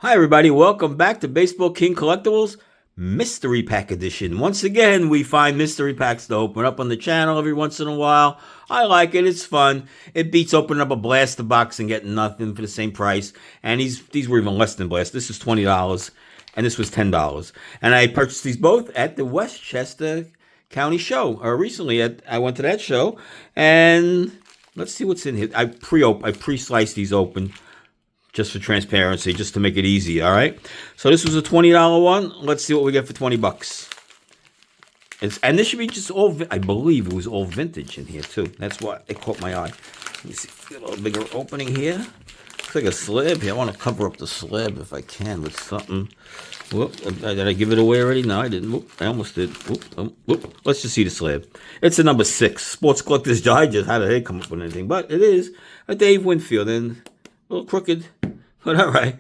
Hi, everybody. Welcome back to Baseball King Collectibles Mystery Pack Edition. Once again, we find mystery packs to open up on the channel every once in a while. I like it. It's fun. It beats opening up a blaster box and getting nothing for the same price. And these were even less than blast. This is $20, and this was $10. And I purchased these both at the Westchester County Show. Recently, I went to that show, and let's see what's in here. I pre-sliced these open, just for transparency, just to make it easy, all right? So this was a $20 one. Let's see what we get for 20 bucks. And this should be just all, I believe it was all vintage in here, too. That's why it caught my eye. Let me see, get a little bigger opening here. Looks like a slab here. I want to cover up the slab if I can with something. Whoop, did I give it away already? No, I didn't. Whoop, I almost did. Whoop. Let's just see the slab. It's a number 6. Sports Collector's Digest. How did they come up with anything? But it is a Dave Winfield, and a little crooked, but all right.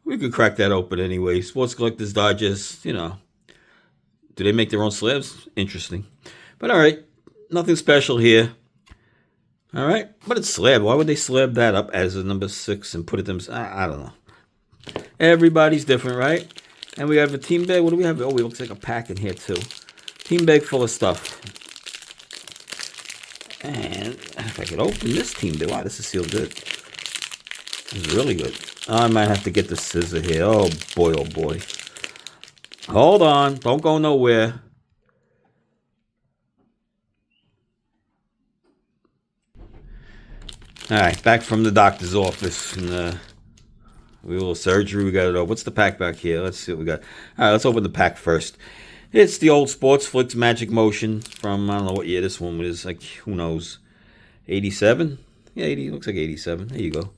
We could crack that open anyway. Sports Collector's Digest, you know. Do they make their own slabs? Interesting. But all right, nothing special here. All right, but it's slab. Why would they slab that up as a number 6 and put it them? I don't know. Everybody's different, right? And we have a team bag. What do we have? Oh, it looks like a pack in here too. Team bag full of stuff. And if I could open this team bag, wow, this is sealed good. It's really good. I might have to get the scissor here. Oh boy, oh boy. Hold on. Don't go nowhere. Alright, back from the doctor's office. And a little surgery. We got it over. What's the pack back here? Let's see what we got. Alright, let's open the pack first. It's the old Sports Flicks Magic Motion from, I don't know what year this one was. Like, who knows? 87? Yeah, 80. Looks like 87. There you go.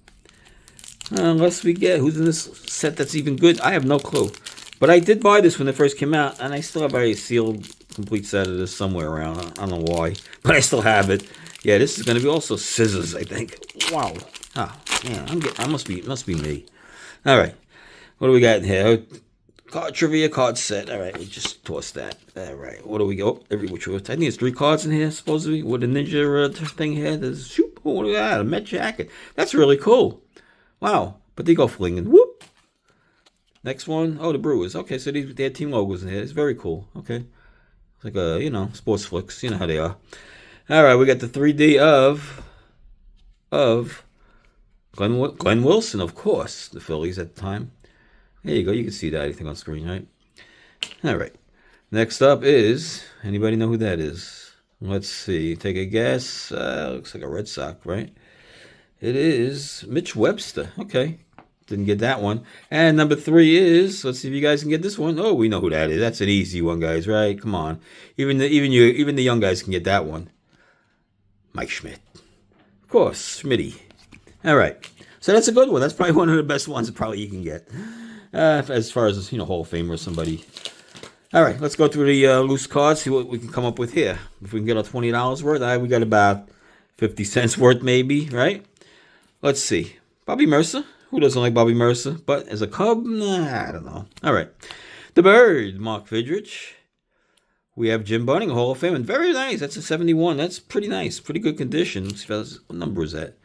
Unless we get, who's in this set that's even good? I have no clue. But I did buy this when it first came out, and I still have a sealed complete set of this somewhere around. I don't know why, but I still have it. Yeah, this is going to be also scissors, I think. Wow. Ah, man, I must be me. All right. What do we got in here? Card trivia card set. All right, we just toss that. All right. What do we go? Every which way. I think there's 3 cards in here, supposedly, with a ninja thing here. There's, shoot, what do we got? A Met jacket. That's really cool. Wow, but they go flinging. Whoop. Next one. Oh, the Brewers. Okay, so they had team logos in here. It's very cool. Okay. It's like a, you know, Sports Flicks. You know how they are. All right, we got the 3D of Glenn Wilson, of course. The Phillies at the time. There you go. You can see that anything on screen, right? All right. Next up is, anybody know who that is? Let's see. Take a guess. Looks like a Red Sox, right? It is Mitch Webster. Okay. Didn't get that one. And number 3 is, let's see if you guys can get this one. Oh, we know who that is. That's an easy one, guys, right? Come on. Even the young guys can get that one. Mike Schmidt. Of course, Schmitty. All right. So that's a good one. That's probably one of the best ones that probably you can get. As far as, you know, Hall of Fame or somebody. All right. Let's go through the loose cards, see what we can come up with here. If we can get our $20 worth, we got about 50 cents worth maybe, right? Let's see. Bobby Mercer. Who doesn't like Bobby Mercer? But as a Cub, nah, I don't know. All right. The Bird, Mark Fidrich. We have Jim Bunning, Hall of Fame. And very nice. That's a 71. That's pretty nice. Pretty good condition. What number is that?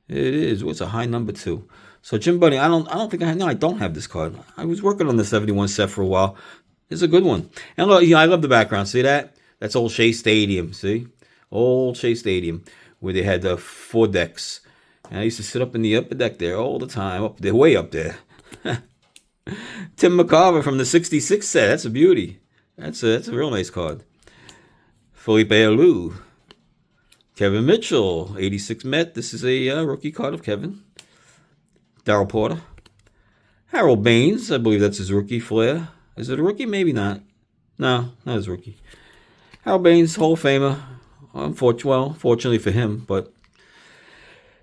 It is. What's a high number, too? So Jim Bunning, I don't think I don't have this card. I was working on the 71 set for a while. It's a good one. And look, I love the background. See that? That's old Shea Stadium. See? Old Shea Stadium. Where they had the 4 decks. And I used to sit up in the upper deck there all the time, up there, way up there. Tim McCarver from the 66 set. That's a beauty. That's a real nice card. Felipe Alou. Kevin Mitchell, 86 Met. This is a rookie card of Kevin. Darryl Porter. Harold Baines. I believe that's his rookie flair. Is it a rookie? Maybe not. No, not his rookie. Harold Baines, Hall of Famer. Fortunately for him, but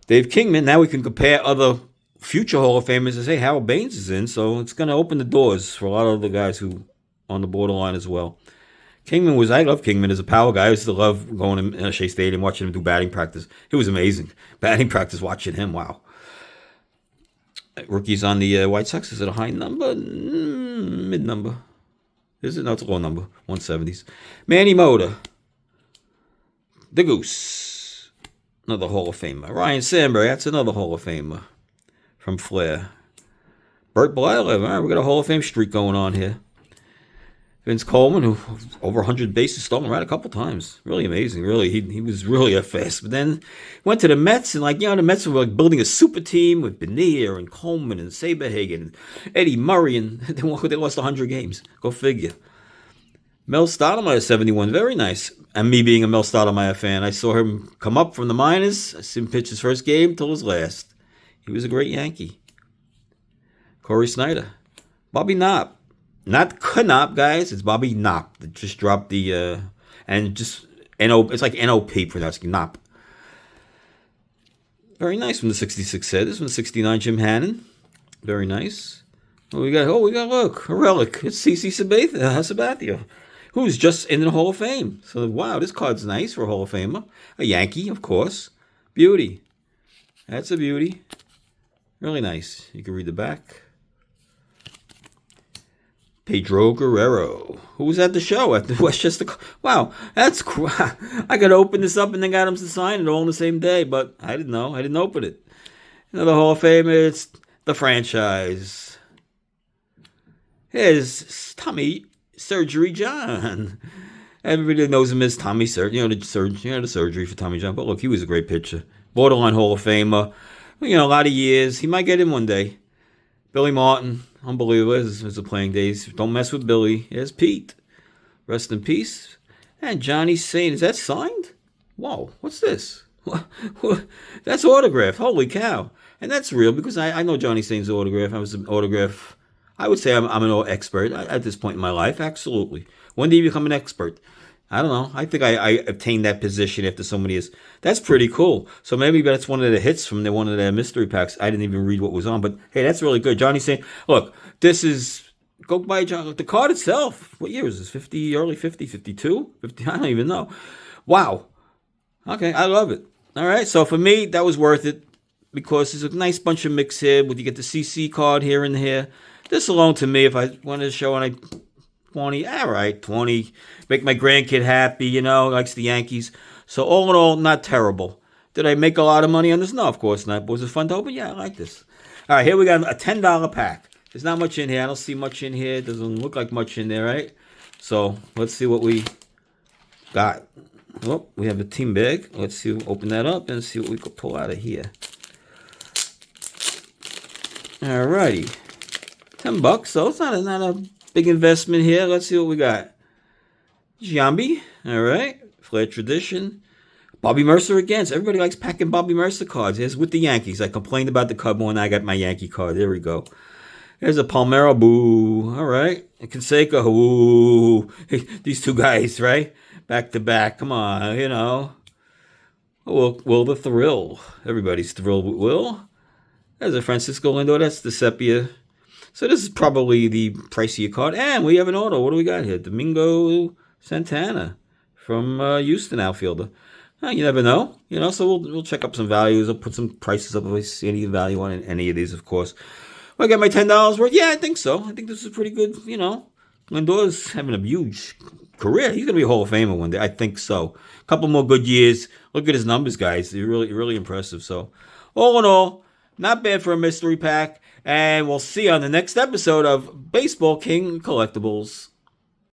Dave Kingman, now we can compare other future Hall of Famers and say Harold Baines is in, so it's going to open the doors for a lot of the guys who on the borderline as well. I love Kingman as a power guy. I used to love going to Shea Stadium, watching him do batting practice. It was amazing. Batting practice, watching him, wow. Rookies on the White Sox, is it a high number? Mid number. Is it? No, it's a low number, 170s. Manny Mota. The Goose. Another Hall of Famer. Ryan Sandberg, that's another Hall of Famer from Flair. Bert Blylev. All right, we got a Hall of Fame streak going on here. Vince Coleman, who over 100 bases stolen right a couple times. Really amazing, really. He was really fast. But then went to the Mets, and the Mets were like building a super team with Benier and Coleman and Saberhagen and Eddie Murray, and they lost 100 games. Go figure. Mel Stottlemyre, 71, very nice. And me being a Mel Stottlemyre fan, I saw him come up from the minors. I saw him pitch his first game till his last. He was a great Yankee. Corey Snyder. Bobby Knopp. Not Knopp, guys. It's Bobby Knopp. That just dropped the, and just, it's like N-O-P pronouncing Knopp. Very nice from the 66 set. This one's 69, Jim Hannon. Very nice. We got look, a relic. It's CC Sabathia, who's just in the Hall of Fame. So, wow, this card's nice for a Hall of Famer. A Yankee, of course. Beauty. That's a beauty. Really nice. You can read the back. Pedro Guerrero, who was at the show at the Westchester. Wow, that's cool. I got to open this up and then got him to sign it all on the same day, but I didn't know. I didn't open it. Another Hall of Fame, it's the franchise. Here's Tommy Surgery John. Everybody knows him as Tommy Surgery. The surgery for Tommy John. But look, he was a great pitcher. Borderline Hall of Famer. A lot of years. He might get in one day. Billy Martin. Unbelievable. His playing days. Don't mess with Billy. Here's Pete. Rest in peace. And Johnny Saint. Is that signed? Whoa. What's this? That's autographed. Holy cow. And that's real because I know Johnny Saint's autograph. I was an autograph. I would say I'm an expert at this point in my life. Absolutely. When do you become an expert? I don't know. I think I obtained that position after so many years. That's pretty cool. So maybe that's one of the hits from one of their mystery packs. I didn't even read what was on, but hey, that's really good. Johnny saying, look, this is, go buy John. The card itself, what year is this? 50, early 50, 52? 50, I don't even know. Wow. Okay, I love it. All right, so for me, that was worth it because there's a nice bunch of mix here. You get the CC card here and here. This alone to me, if I wanted to show and I 20, all right, 20. Make my grandkid happy, likes the Yankees. So all in all, not terrible. Did I make a lot of money on this? No, of course not. But was it fun to open? Yeah, I like this. All right, here we got a $10 pack. There's not much in here. I don't see much in here. It doesn't look like much in there, right? So let's see what we got. Oh, we have a team bag. Let's see. Open that up and see what we could pull out of here. All righty. $10. So it's not a big investment here. Let's see what we got. Giambi. All right. Flair Tradition. Bobby Mercer again. So everybody likes packing Bobby Mercer cards. Here's with the Yankees. I complained about the Cub one. I got my Yankee card. There we go. There's a Palmero. Boo. All right. A Canseco. Ooh. These two guys, right? Back to back. Come on, Will the Thrill. Everybody's thrilled with Will. There's a Francisco Lindor. That's the Sepia. So this is probably the pricier card. And we have an auto. What do we got here? Domingo Santana from Houston outfielder. You never know. So we'll check up some values. I'll put some prices up if I see any value on any of these, of course. Will I get my $10 worth? Yeah, I think so. I think this is pretty good, Lindor's having a huge career. He's going to be a Hall of Famer one day. I think so. A couple more good years. Look at his numbers, guys. They're really, really impressive. So all in all, not bad for a mystery pack. And we'll see you on the next episode of Baseball King Collectibles.